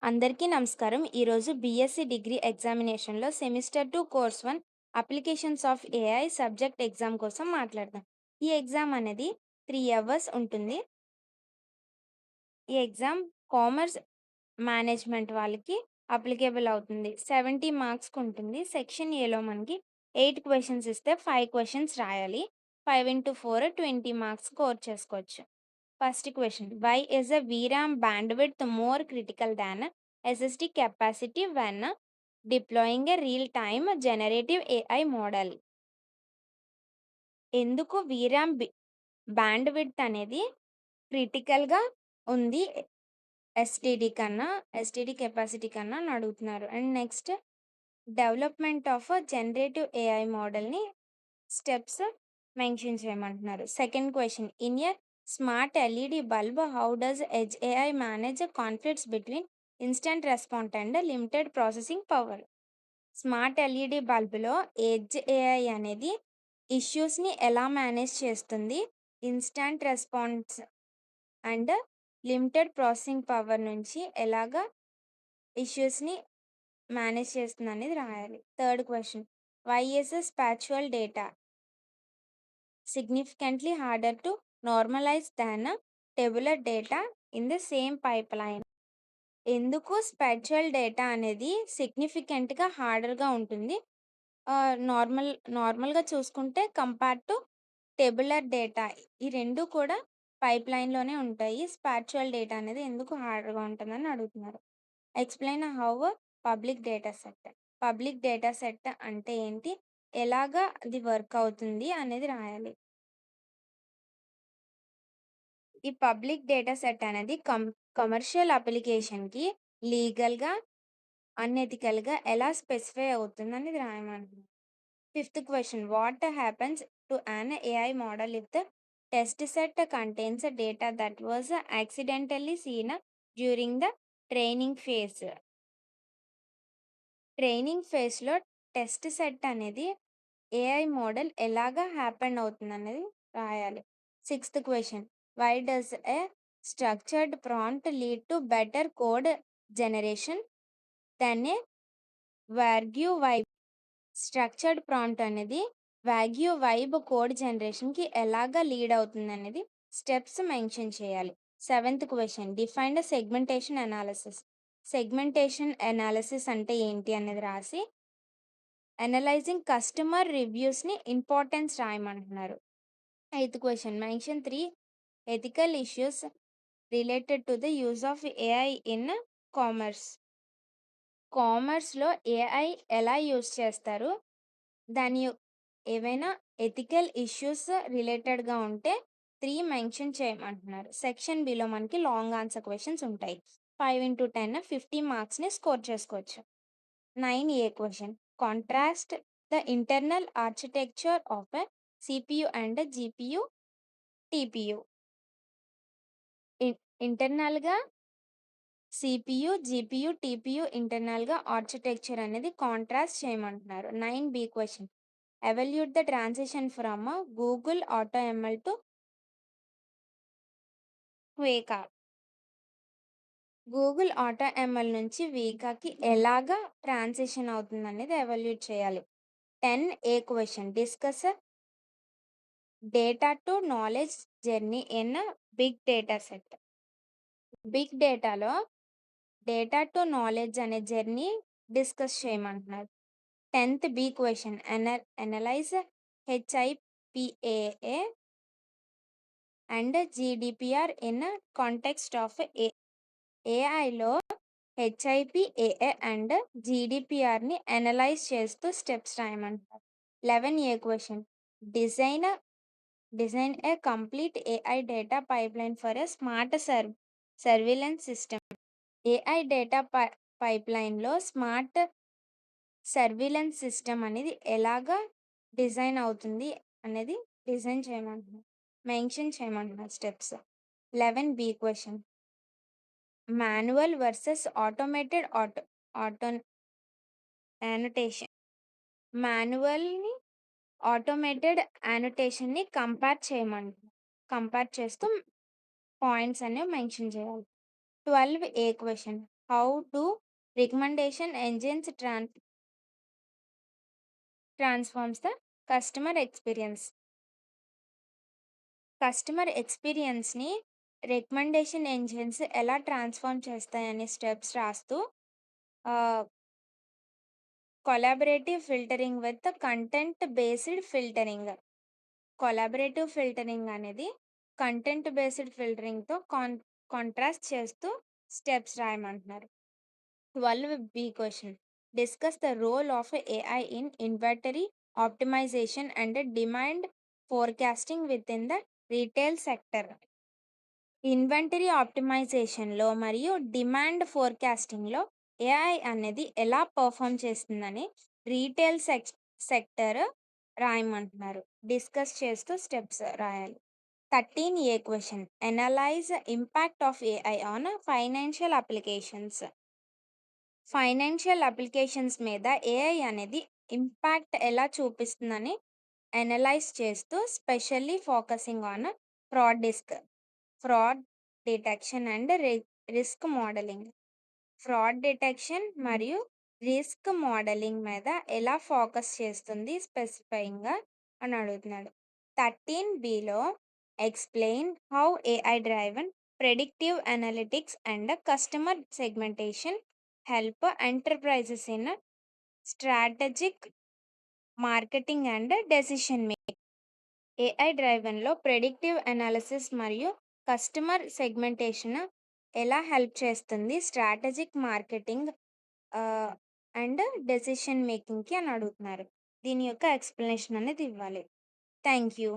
అందరికీ నమస్కారం. ఈరోజు బీఎస్సీ డిగ్రీ ఎగ్జామినేషన్‌లో semester 2 course 1 applications of AI subject exam కోసం మాట్లాడదాం. ఈ ఎగ్జామ్ అనేది 3 అవర్స్ ఉంటుంది. ఈ ఎగ్జామ్ కామర్స్ మేనేజ్మెంట్ వాళ్ళకి అప్లికేబుల్ అవుతుంది. 70 మార్క్స్‌కి ఉంటుంది. సెక్షన్ ఏలో మనకి 8 క్వెషన్స్ ఇస్తే 5 క్వెషన్స్ రాయాలి. 5/4 20 మార్క్స్ స్కోర్ చేసుకోవచ్చు. First question. Why is a VRAM bandwidth more critical than SSD capacity when deploying a real time generative AI model? ఎందుకు VRAM బ్యాండ్‌విడ్త్ అనేది క్రిటికల్‌గా ఉంది ఎస్టీడీ కెపాసిటీ కన్నా అని అడుగుతున్నారు. And next development of generative AI మోడల్‌ని steps mention చేయమంటున్నారు. Second question. In a smart LED bulb how does edge AI manage conflicts between instant response and limited processing power? Smart LED బల్బ్‌లో edge AI అనేది ఇష్యూస్‌ని ఎలా manage చేస్తుంది? Instant response and limited processing power నుంచి ఎలాగా ఇష్యూస్‌ని manage చేస్తుందనేది రాయాలి. Third question. Why is spatial data significantly harder to normalize than tabular data in the same pipeline? ఎందుకు స్పాచువల్ డేటా అనేది సిగ్నిఫికెంట్‌గా హార్డర్‌గా ఉంటుంది? నార్మల్‌గా చూసుకుంటే కంపేర్ టు టేబులర్ డేటా ఈ 2 కూడా పైప్‌లైన్‌లోనే ఉంటాయి. స్పాచువల్ డేటా అనేది ఎందుకు హార్డర్‌గా ఉంటుందని అడుగుతున్నారు. Explain how public data set. Public data set అంటే ఏంటి? ఎలాగా అది వర్క్ అవుతుంది అనేది రాయాలి. ఈ పబ్లిక్ డేటా సెట్ అనేది కమర్షియల్ అప్లికేషన్‌కి లీగల్‌గా, అన్‌ఎథికల్‌గా ఎలా స్పెసిఫై అవుతుందనేది రాయమంటున్నారు. Fifth question. What happens to an AI model if the test set contains data that was accidentally seen during the training phase? Training ఫేజ్‌లో టెస్ట్ సెట్ అనేది ఏఐ మోడల్ ఎలాగా హ్యాపెన్ అవుతుందనేది రాయాలి. Sixth question. Why does a structured prompt lead to better code generation than a vague vibe? Structured prompt అనేది vague vibe code జనరేషన్‌కి ఎలాగా lead అవుతుందనేది steps mention చేయాలి. Seventh question. Define the segmentation analysis. Segmentation analysis అంటే ఏంటి అనేది రాసి analysing customer రివ్యూస్‌ని ఇంపార్టెన్స్ రాయమంటున్నారు. Eighth question. Mention 3 ethical issues related to the use of AI in commerce. కామర్స్‌లో ఏఐ ఎలా యూజ్ చేస్తారు? దాని ఏవైనా ఎథికల్ ఇష్యూస్ రిలేటెడ్‌గా ఉంటే 3 మెన్షన్ చేయమంటున్నారు. సెక్షన్ బిలో మనకి లాంగ్ ఆన్సర్ క్వెషన్స్ ఉంటాయి. 5/10 50 మార్క్స్‌ని స్కోర్ చేసుకోవచ్చు. 9A question. Contrast the internal architecture of a CPU and GPU, టిపియు. ఇంటర్నల్‌గా సిపియు, జిపియు, టిపియు ఇంటర్నల్‌గా ఆర్కిటెక్చర్ అనేది కాంట్రాస్ట్ చేయమంటున్నారు. 9B question. Evaluate the transition from Google AutoML to క్వేకా. Google AutoML నుంచి వీకాకి ఎలాగా ట్రాన్సిషన్ అవుతుందనేది ఎవాల్యూట్ చేయాలి. 10A question. Discuss data to knowledge journey in big data set. Big డేటాలో డేటా టు నాలెడ్జ్ అనే జర్నీ డిస్కస్ చేయమంటున్నారు. 10th question. Analyse HIPAA and GDPR in context of ఏఐలో హెచ్ఐపిఏఏ అండ్ జీడిపిఆర్ని అనలైజ్ చేస్తూ steps రాయమంటారు. 11A question. Design design a complete AI data pipeline for a smart surveillance system. AI data పైప్లైన్లో smart surveillance system అనేది ఎలాగా design అవుతుంది అనేది design చేయమంటున్నారు, మెన్షన్ చేయమంటున్నారు steps. 11B question. Manual versus automated auto annotation. మాన్యువల్‌ని automated యానోటేషన్‌ని చేయమంటున్నారు. కంపేర్ చేస్తూ పాయింట్స్ అనేవి మెన్షన్ చేయాలి. 12A question. How do recommendation engines transforms the customer experience. Customer ఎక్స్పీరియన్స్ని రికమెండేషన్ ఎంజిన్స్ ఎలా ట్రాన్స్ఫార్మ్ చేస్తాయనే స్టెప్స్ రాస్తూ collaborative filtering with content based filtering. Collaborative filtering అనేది కంటెంట్ బేస్డ్ ఫిల్టరింగ్తో కాంట్రాస్ట్ చేస్తూ steps రాయమంటున్నారు. 12B question, discuss the role of AI in inventory optimisation and demand forecasting with in the retail sector. Inventory ఆప్టిమైజేషన్లో మరియు demand ఫోర్కాస్టింగ్లో AI అనేది ఎలా perform చేస్తుందని retail sector రాయమంటున్నారు. డిస్కస్ చేస్తూ స్టెప్స్ రాయాలి. 13A question, analyse impact of AI on financial applications. Financial applications మీద ఏఐ అనేది ఇంపాక్ట్ ఎలా చూపిస్తుందని అనలైజ్ చేస్తూ specially focusing on fraud detection and risk modelling. Fraud detection మరియు రిస్క్ మోడలింగ్ మీద ఎలా ఫోకస్ చేస్తుంది స్పెసిఫైయింగ్గా అని అడుగుతున్నాడు. 13Bలో explain how AI driven predictive analytics and customer segmentation help enterprises in strategic marketing and decision making. AI డ్రైవన్లో predictive analysis మరియు కస్టమర్ సెగ్మెంటేషన్ ఎలా హెల్ప్ చేస్తుంది స్ట్రాటజిక్ మార్కెటింగ్ అండ్ డెసిషన్ మేకింగ్కి అని అడుగుతున్నారు. దీని యొక్క ఎక్స్ప్లెనేషన్ అనేది ఇవ్వాలి. Thank you.